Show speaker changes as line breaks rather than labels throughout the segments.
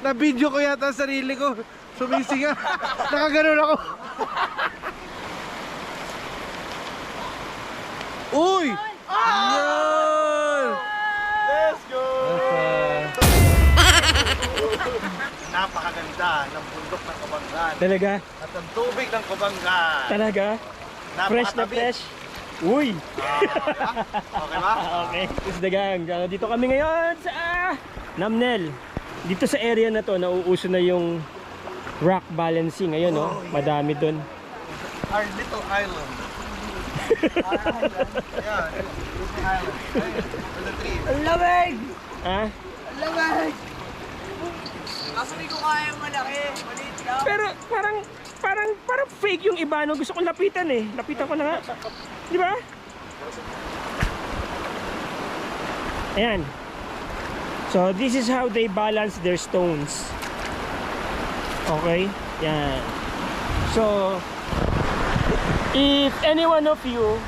Na-video ko yata ang sarili ko. Sumisinga. Nakaganon ako. Uy! Yan!
Let's go! Napakaganda ng bundok ng Kabanggan.
Talaga?
At ang tubig ng Kabanggan.
Talaga? Fresh na
Napakatabi.
fresh? Uy!
Okay ba?
Okay. Is the gang. Dito kami ngayon sa Namnel. Dito sa area na to, nauuso na yung rock balancing. Ayun, no? Madami doon.
Our little island. Our island. Yeah, little island. Ayun, with the tree.
Ang lamig!
Ha?
Ang lamig! Kaso hindi ko kaya malaki. Maliit lang.
Pero parang fake yung iba, no? Gusto kong lapitan eh. Lapitan ko na nga. Di ba? Ayan. So this is how they balance their stones. Okay? Yan. So if any one of you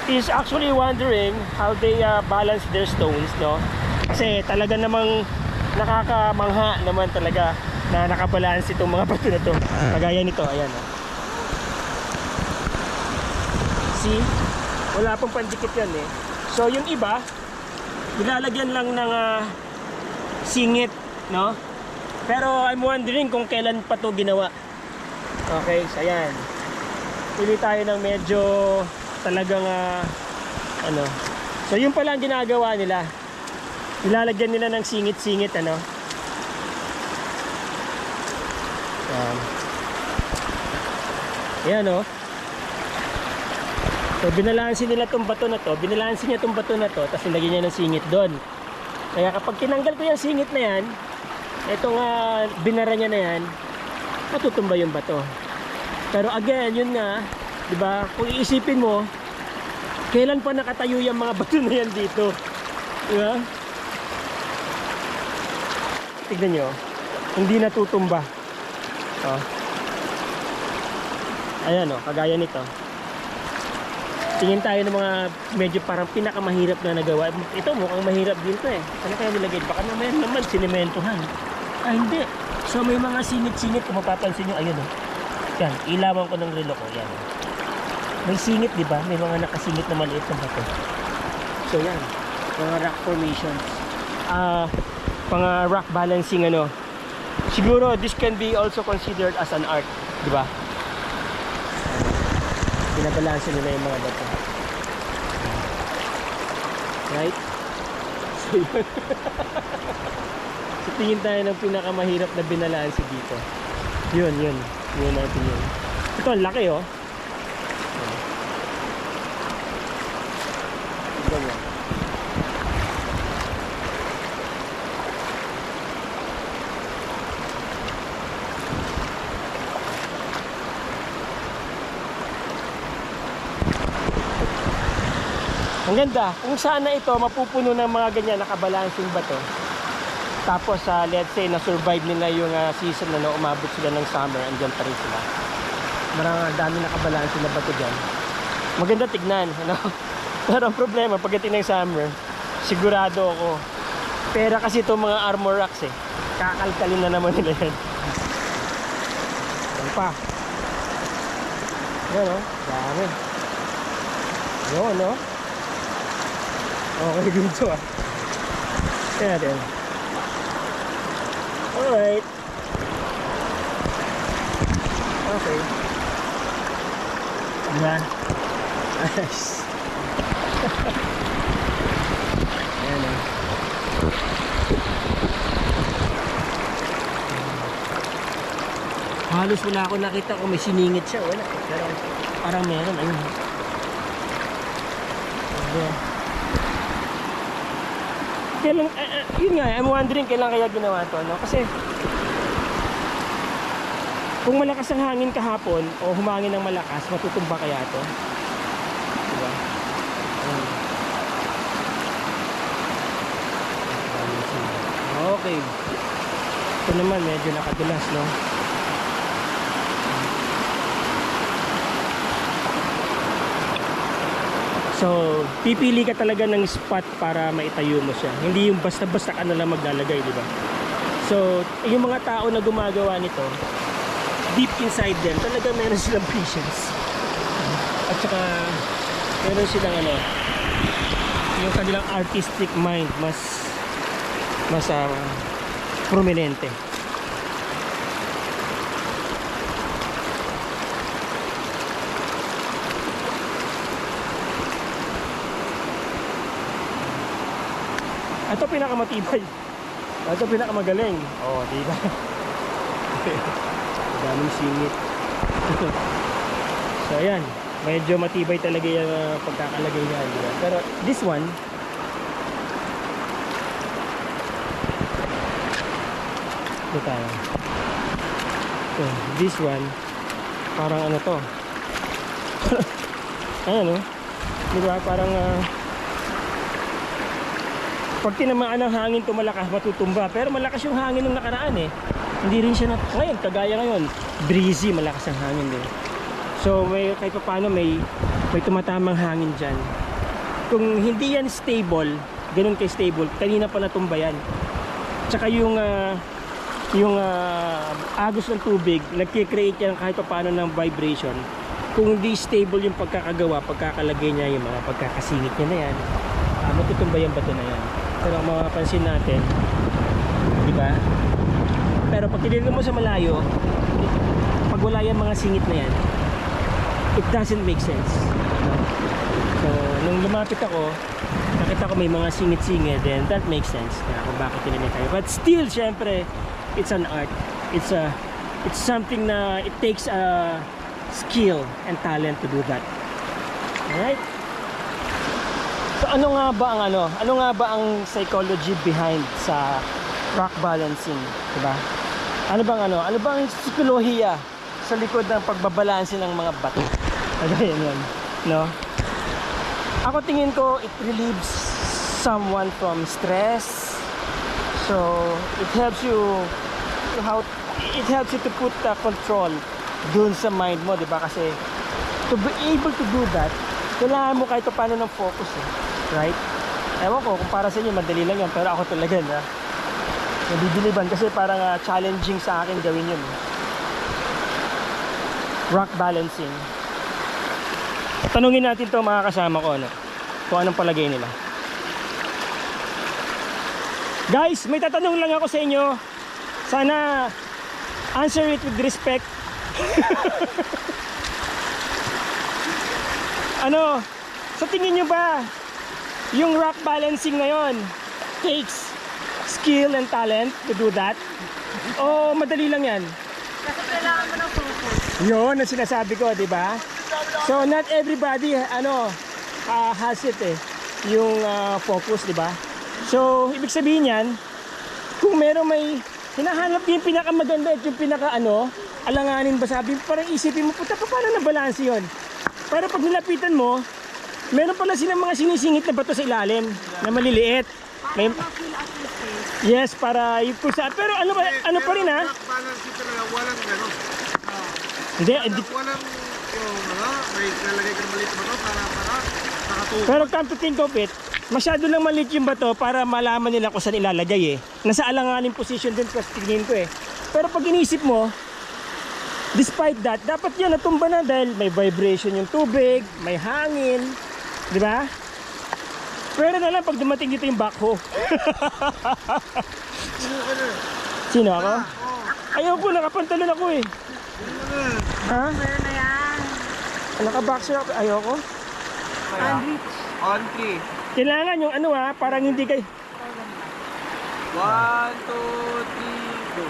is actually wondering how they balance their stones, no? Kasi talaga namang nakakamangha naman talaga na nakabalance itong mga bato na to. Kagaya nito, ayan. Oh. See? Wala pong pandikit yan eh. So yung iba, nilalagyan lang ng singit, no? Pero I'm wondering kung kailan pa to ginawa. Okay, so ayan. Pili tayo ng medyo talagang ano. So yun pala ang ginagawa nila. Nilalagyan nila ng singit-singit, ano. Ayan. Ayan, oh. So binalansin nila itong bato na to. Binalansin niya itong bato na to, tapos nilagyan niya ng singit doon. Kaya kapag tinanggal ko yung singit na yan, itong binara niya na yan, matutumba yung bato. Pero again, yun nga, di ba? Kung iisipin mo, kailan pa nakatayo yung mga bato na yan dito? Di ba? Tignan nyo, hindi natutumba. Oh. Ayan, oh, kagaya nito. Tingin tayo ng mga medyo parang pinakamahirap na nagawa. Ito mukhang mahirap din to eh. Ano kaya nilagay? Baka naman sinementohan. Ah, hindi. So may mga singit-singit kung mapapansin nyo. Ayun, oh. Yan, ilawan ko ng relo ko. Yan. May singit, di ba? May mga nakasingit na maliit na bato. So yan, mga rock formations. Mga rock balancing, ano. Siguro this can be also considered as an art, di ba? Binabalanse nila yung mga bato. Right? So yun. So tingin tayo ng pinakamahirap na binalanse dito. Yun. Yun natin yun. Ito, ang laki, oh. Ito mo. Ang ganda, kung sana ito mapupuno ng mga ganyan nakabalancing bato. Tapos let's say na-survive nila yung season na umabot sila ng summer, andyan pa rin sila. Marang dami nakabalancing na bato dyan. Maganda tignan, ano? Pero ang problema, pagdating ng summer, sigurado ako, pera kasi itong mga armor rocks eh. Kakalkalin na naman nila yan. Yan pa. Yan, oh, dami. Yun, no? Okay, dito ah. Kaya natin. Alright. Okay. Diba? Nice. Ayan ah. Halos wala ako nakita kung may siningit siya. Wala. Pero parang meron. Ayun. Ayan. Kailan, yun nga, I'm wondering kailan kaya ginawa to, no? Kasi kung malakas ang hangin kahapon o humangin ng malakas, matutumba kaya to? Diba? Okay. Ito naman medyo nakadulas, no? So, pipili ka talaga ng spot para maitayo mo siya. Hindi yung basta-basta ka na lang maglalagay, di ba? So, yung mga tao na gumagawa nito, deep inside them, talaga meron silang patience. At saka, meron silang ano, yung kanilang artistic mind mas prominente. Ito pinakamatibay. Ito pinakamagaling. Oh, di ba? Daming singit. So ayan, medyo matibay talaga yung pagkakalagay niya, di ba? Pero this one, ito tayo. So, this one, parang ano to? Ayan, oh. Di ba? Parang pag tinamaan ng hangin to malakas, matutumba. Pero malakas yung hangin nung nakaraan eh. Hindi rin siya ngayon, kagaya ngayon, breezy, malakas ang hangin din. So may kahit paano may tumatamang hangin dyan. Kung hindi yan stable, ganun kay stable, kanina pa natumba yan. Tsaka yung agos ng tubig, nagki-create yan kahit paano ng vibration. Kung hindi stable yung pagkakagawa, pagkakalagay niya, yung mga pagkakasingit niya na yan, matutumba yung bato na yan. Pero ang mapapansin natin, di ba? Pero pag tinignan mo sa malayo, pag wala yung mga singit na yan, it doesn't make sense. So, nung lumapit ako, nakita ko may mga singit-singit, then that makes sense na kung bakit tinignan tayo. But still, syempre, it's an art. It's something na it takes a skill and talent to do that. Alright? So ano nga ba ang psychology behind sa rock balancing, 'di ba? Ano bang psikolohiya sa likod ng pagbabalanse ng mga bato? Kagaya yan, no? Ako tingin ko it relieves someone from stress. So it helps you to put the control dun sa mind mo, 'di ba? Kasi to be able to do that, kailangan mo kahit paano ng focus eh. Right? Ewan ko, kung para sa inyo madali lang yan, pero ako talaga na nabidiliban kasi parang challenging sa akin gawin yun. Rock balancing. Tanungin natin to mga kasama ko, ano, kung anong palagay nila. Guys, may tatanong lang ako sa inyo. Sana answer it with respect. Ano, sa tingin nyo ba yung rock balancing ngayon takes skill and talent to do that? O madali lang yan?
Kasi kailangan mo ng focus.
Yun ang sinasabi ko, di ba? So not everybody has it eh, yung focus, di ba? So ibig sabihin yan, kung meron may hinahanap yung pinakamaganda at yung alanganin ba, sabi, parang isipin mo, puta pa, paano na balance yun? Pero pag nilapitan mo, meron pala silang mga sinisingit na bato sa ilalim na maliliit. May, yes, para yung kusa. Pero ano pa rin ha?
Balance ito na walang gano'n.
Hindi.
Walang yung may lalagay ka ng maliit bato para nakatuwa.
Pero come to think of it, masyado lang maliit yung bato para malaman nila kung saan ilalagay eh. Nasa alanganing position din kasi tingin ko eh. Pero pag inisip mo, despite that, dapat yan natumba na dahil may vibration yung tubig, may hangin, di ba? Pero na lang pag dumating dito yung backhoe. Sino ako? Ayoko, nakapantalon ako eh. Ha?
Meron na yan.
Naka-boxer ako, ayoko.
On 3.
Kailangan yung parang hindi kayo.
1, 2, 3, go.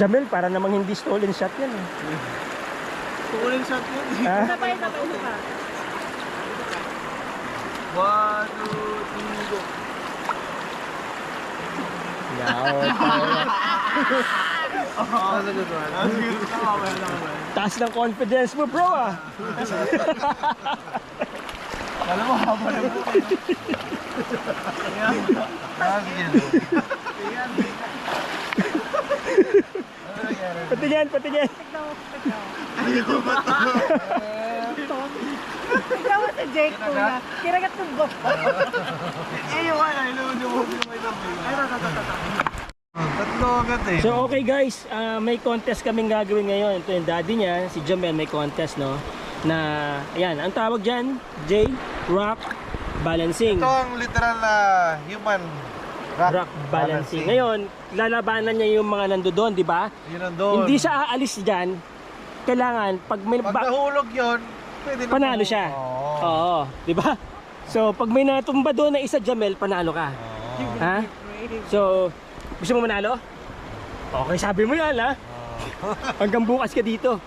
Jamel, para namang hindi stolen shot yan eh.
Tukuling shot yun.
Ha?
Sabay ka.
1, 2, 3, go.
Taas ng confidence mo, bro ah.
Alam mo, haba na mo. Ayan.
Patingin, patingin.
Ikaw mo si Jake Kuya. Kiragat ng bok.
Tatlo agad eh.
So okay guys, may contest kaming gagawin ngayon. Ito yung daddy niya, si Jamel, may contest no. Na, ayan, ang tawag dyan, J-Rock Balancing.
Ito ang literal na human
Rock Balancing. Ngayon, lalabanan niya yung mga nandoon, di ba?
Yun nandun.
Hindi siya aalis dyan. Kailangan, pag may
Pag nahulog yun, pwede na
panalo siya.
Oo.
Oo, di ba? So, pag may natumba doon na isa, Jamel, panalo ka. Ha? So, gusto mo manalo? Okay, sabi mo yan, ha? Hanggang bukas ka dito.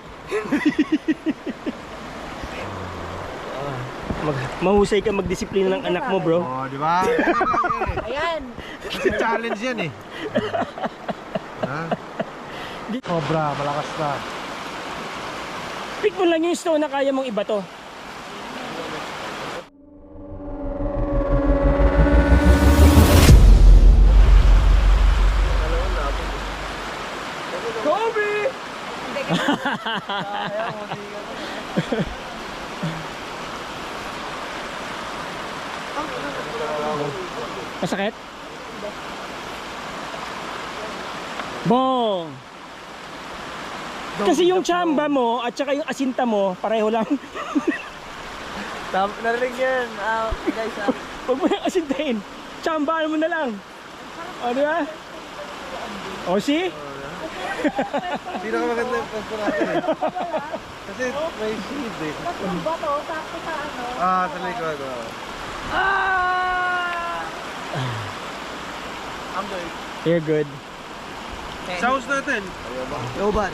Mahusay ka magdisiplina ng anak mo, bro.
Oh, di ba?
Ayan.
Kasi challenge yan eh. Ha? Cobra, malakas na.
Pick mo lang yung stone na kaya mong ibato. Kobe! Masakit? Bong! Kasi yung tsamba mo at saka yung asinta mo, pareho lang.
Narinig yan. Guys,
Huwag mo yung asintahin. Tsambahan mo na lang. O, di ba? O, see?
Sino ka maganda yung pwesto natin eh? Kasi may shield eh.
Tatlong bato, sakto sa ano.
Sa likod.
I'm good.
You're good.
Sounds natin.
Lobat.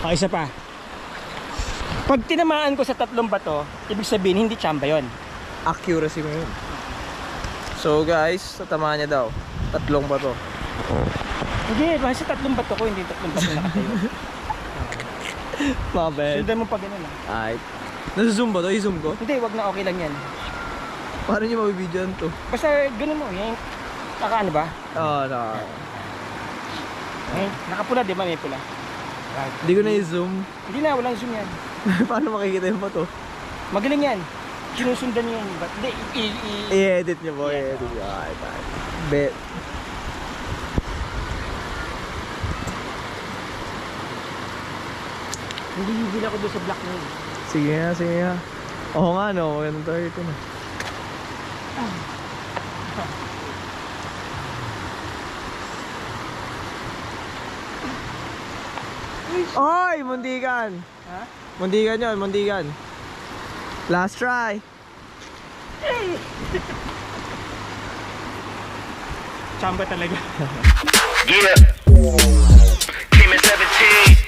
O, isa pa. Pag tinamaan ko sa tatlong bato, ibig sabihin hindi tsamba yon.
Accuracy mo yun. So guys, tatamaan niya daw. Tatlong ba to?
Hindi, kasi tatlong bato ko, hindi tatlong bato nakatayo.
My bad.
Sundan mo pa ganun lang.
Alright. Nasa-zoom ba to? I-zoom ko?
Hindi, wag na, okay lang yan.
Paano niyo mabibidyoan to?
Basta ganun mo, yan. Naka ano ba?
Oo,
Nakapula, di ba? May pula.
Hindi ko na i-zoom.
Hindi na, walang zoom yan.
Paano makikita yung bato?
Magaling yan. Sinusundan niyo yan. Hindi,
I-edit niyo po. I-edit niyo. Alright. Bet.
Hindi ako doon sa block na yun.
Sige nga, sige nga. Oo nga no, magandang target yun. Oy! Mundikan!
Ha?
Mundikan yun, mundikan. Last try.
Chamba talaga.
Yeah. Came in 17.